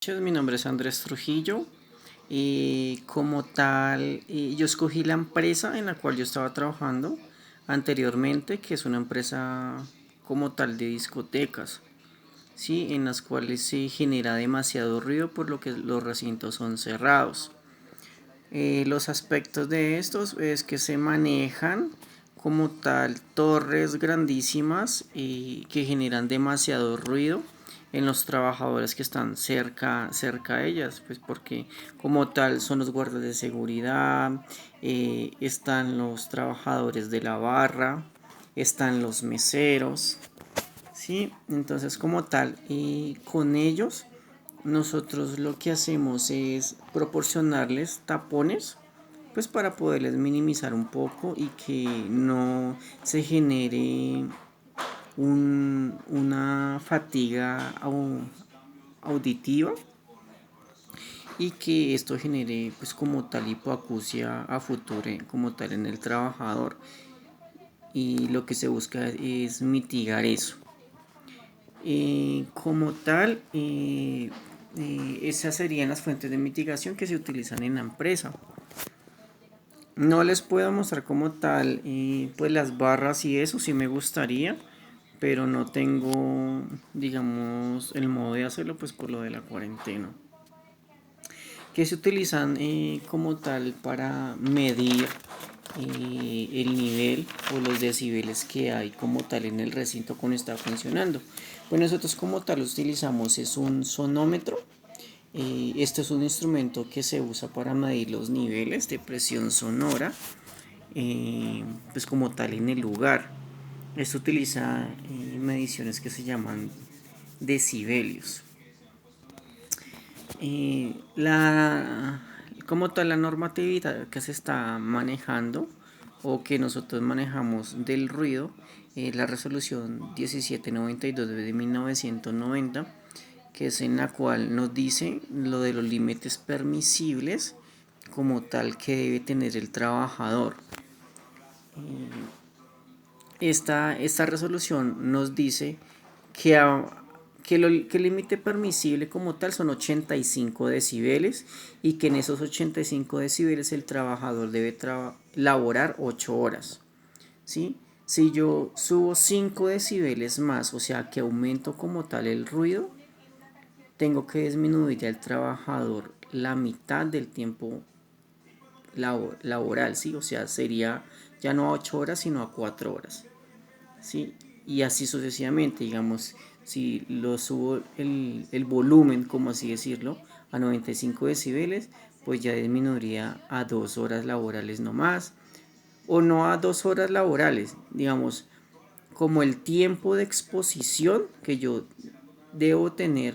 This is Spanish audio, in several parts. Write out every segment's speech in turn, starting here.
Mi nombre es Andrés Trujillo. Como tal, yo escogí la empresa en la cual yo estaba trabajando anteriormente, que es una empresa como tal de discotecas, ¿sí? En las cuales se genera demasiado ruido por lo que los recintos son cerrados. Los aspectos de estos es que se manejan como tal torres grandísimas y que generan demasiado ruido en los trabajadores que están cerca a ellas, pues porque como tal son los guardias de seguridad, están los trabajadores de la barra, están los meseros, ¿sí? Entonces como tal, con ellos nosotros lo que hacemos es proporcionarles tapones, pues para poderles minimizar un poco y que no se genere una fatiga auditiva y que esto genere pues como tal hipoacusia a futuro como tal en el trabajador, y lo que se busca es mitigar eso. Como tal, esas serían las fuentes de mitigación que se utilizan en la empresa. No les puedo mostrar como tal, pues las barras y eso sí me gustaría, pero no tengo, digamos, el modo de hacerlo pues por lo de la cuarentena. Que se utilizan como tal para medir el nivel o los decibeles que hay como tal en el recinto cuando está funcionando. Pues nosotros como tal utilizamos es un sonómetro. Este es un instrumento que se usa para medir los niveles de presión sonora, pues como tal en el lugar. Esto utiliza mediciones que se llaman decibelios. La, como tal la normatividad que se está manejando o que nosotros manejamos del ruido, la resolución 1792 de 1990, que es en la cual nos dice lo de los límites permisibles como tal que debe tener el trabajador. Esta resolución nos dice que, que el límite permisible como tal son 85 decibeles y que en esos 85 decibeles el trabajador debe laborar 8 horas. ¿Sí? Si yo subo 5 decibeles más, o sea que aumento como tal el ruido, tengo que disminuir al trabajador la mitad del tiempo laboral, ¿sí? O sea, sería ya no a 8 horas, sino a 4 horas. ¿Sí? Y así sucesivamente, digamos, si lo subo el volumen, como así decirlo, a 95 decibeles, pues ya disminuiría a 2 horas laborales no más, o no a 2 horas laborales, digamos, como el tiempo de exposición que yo debo tener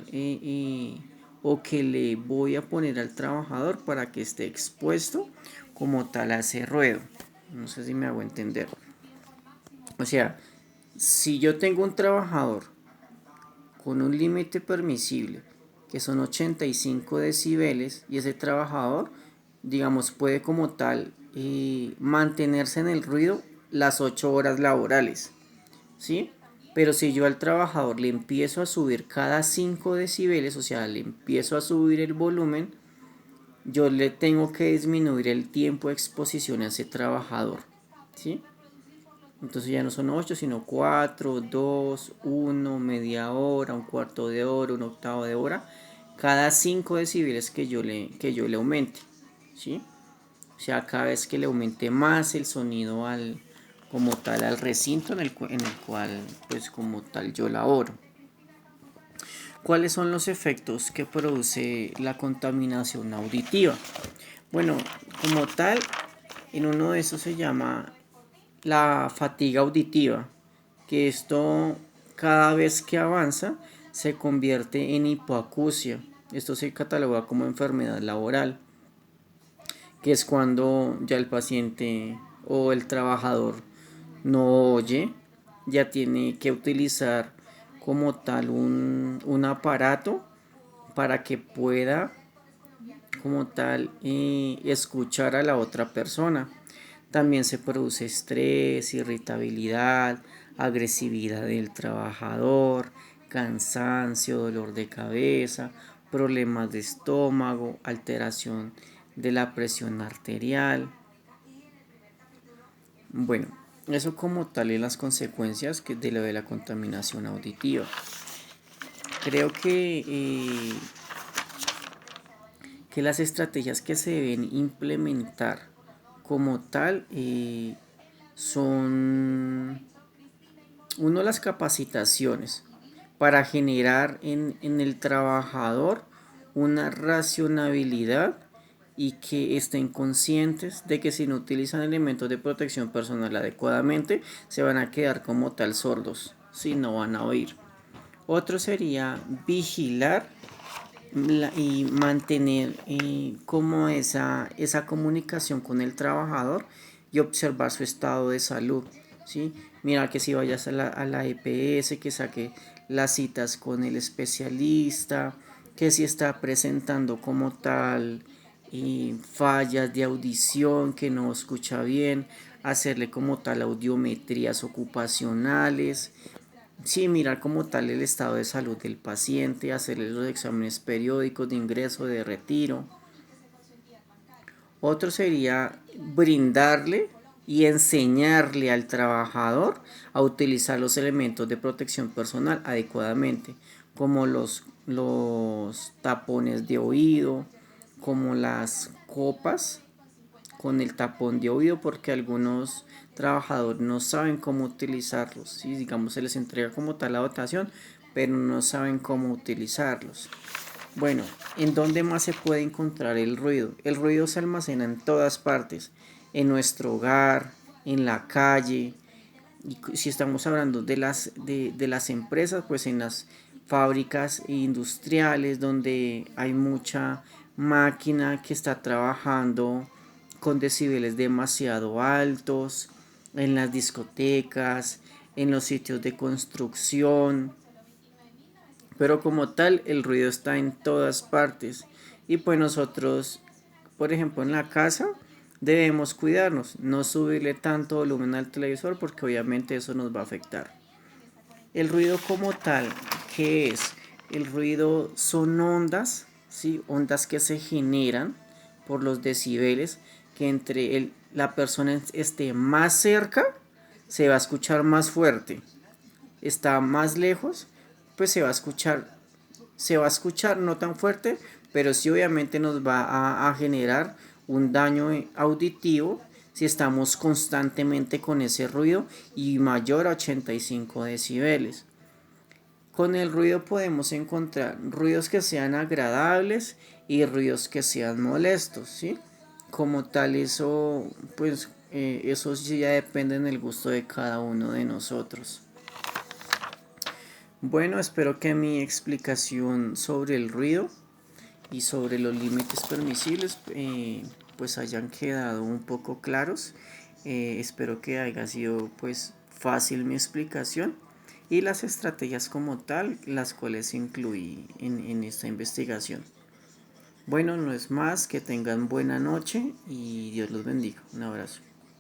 o que le voy a poner al trabajador para que esté expuesto como tal a ese ruedo. No sé si me hago entender. O sea, si yo tengo un trabajador con un límite permisible que son 85 decibeles y ese trabajador, digamos, puede como tal mantenerse en el ruido las 8 horas laborales, ¿sí? Pero si yo al trabajador le empiezo a subir cada 5 decibeles, o sea, le empiezo a subir el volumen, yo le tengo que disminuir el tiempo de exposición a ese trabajador, ¿sí? Entonces ya no son 8 sino 4 2 1 media hora, un cuarto de hora, un octavo de hora, cada 5 decibeles que yo le aumente, ¿sí? O sea, cada vez que le aumente más el sonido como tal al recinto en el cual pues como tal yo laboro. ¿Cuáles son los efectos que produce la contaminación auditiva? Bueno, como tal, en uno de esos se llama la fatiga auditiva, que esto cada vez que avanza se convierte en hipoacusia. Esto se cataloga como enfermedad laboral, que es cuando ya el paciente o el trabajador no oye, ya tiene que utilizar como tal un aparato para que pueda como tal escuchar a la otra persona. También se produce estrés, irritabilidad, agresividad del trabajador, cansancio, dolor de cabeza, problemas de estómago, alteración de la presión arterial. Bueno, eso como tal es las consecuencias de lo de la contaminación auditiva. Creo que las estrategias que se deben implementar como tal son uno, las capacitaciones para generar en el trabajador una racionalidad y que estén conscientes de que si no utilizan elementos de protección personal adecuadamente se van a quedar como tal sordos, si no van a oír. Otro sería vigilar y mantener como esa comunicación con el trabajador y observar su estado de salud, ¿sí? Mira que si vayas a la EPS, que saque las citas con el especialista, que si está presentando como tal fallas de audición, que no escucha bien, hacerle como tal audiometrías ocupacionales. Sí, mirar como tal el estado de salud del paciente, hacerle los exámenes periódicos de ingreso, de retiro. Otro sería brindarle y enseñarle al trabajador a utilizar los elementos de protección personal adecuadamente, como los tapones de oído, como las copas con el tapón de oído, porque algunos trabajadores no saben cómo utilizarlos, ¿sí? Digamos, se les entrega como tal la dotación, pero no saben cómo utilizarlos. Bueno, ¿en dónde más se puede encontrar el ruido? El ruido se almacena en todas partes, en nuestro hogar, en la calle, y si estamos hablando de las empresas, pues en las fábricas industriales donde hay mucha máquina que está trabajando con decibeles demasiado altos, en las discotecas, en los sitios de construcción, pero como tal el ruido está en todas partes y pues nosotros, por ejemplo, en la casa debemos cuidarnos, no subirle tanto volumen al televisor porque obviamente eso nos va a afectar. El ruido como tal, ¿qué es? El ruido son ondas, ¿sí? Ondas que se generan por los decibeles, que entre la persona esté más cerca, se va a escuchar más fuerte. Está más lejos, pues se va a escuchar no tan fuerte, pero sí obviamente nos va a generar un daño auditivo si estamos constantemente con ese ruido y mayor a 85 decibeles. Con el ruido podemos encontrar ruidos que sean agradables y ruidos que sean molestos, ¿sí? Como tal, eso, pues, eso sí ya depende del gusto de cada uno de nosotros. Bueno, espero que mi explicación sobre el ruido y sobre los límites permisibles pues hayan quedado un poco claros. Espero que haya sido pues fácil mi explicación y las estrategias como tal, las cuales incluí en esta investigación. Bueno, no es más, que tengan buena noche y Dios los bendiga. Un abrazo.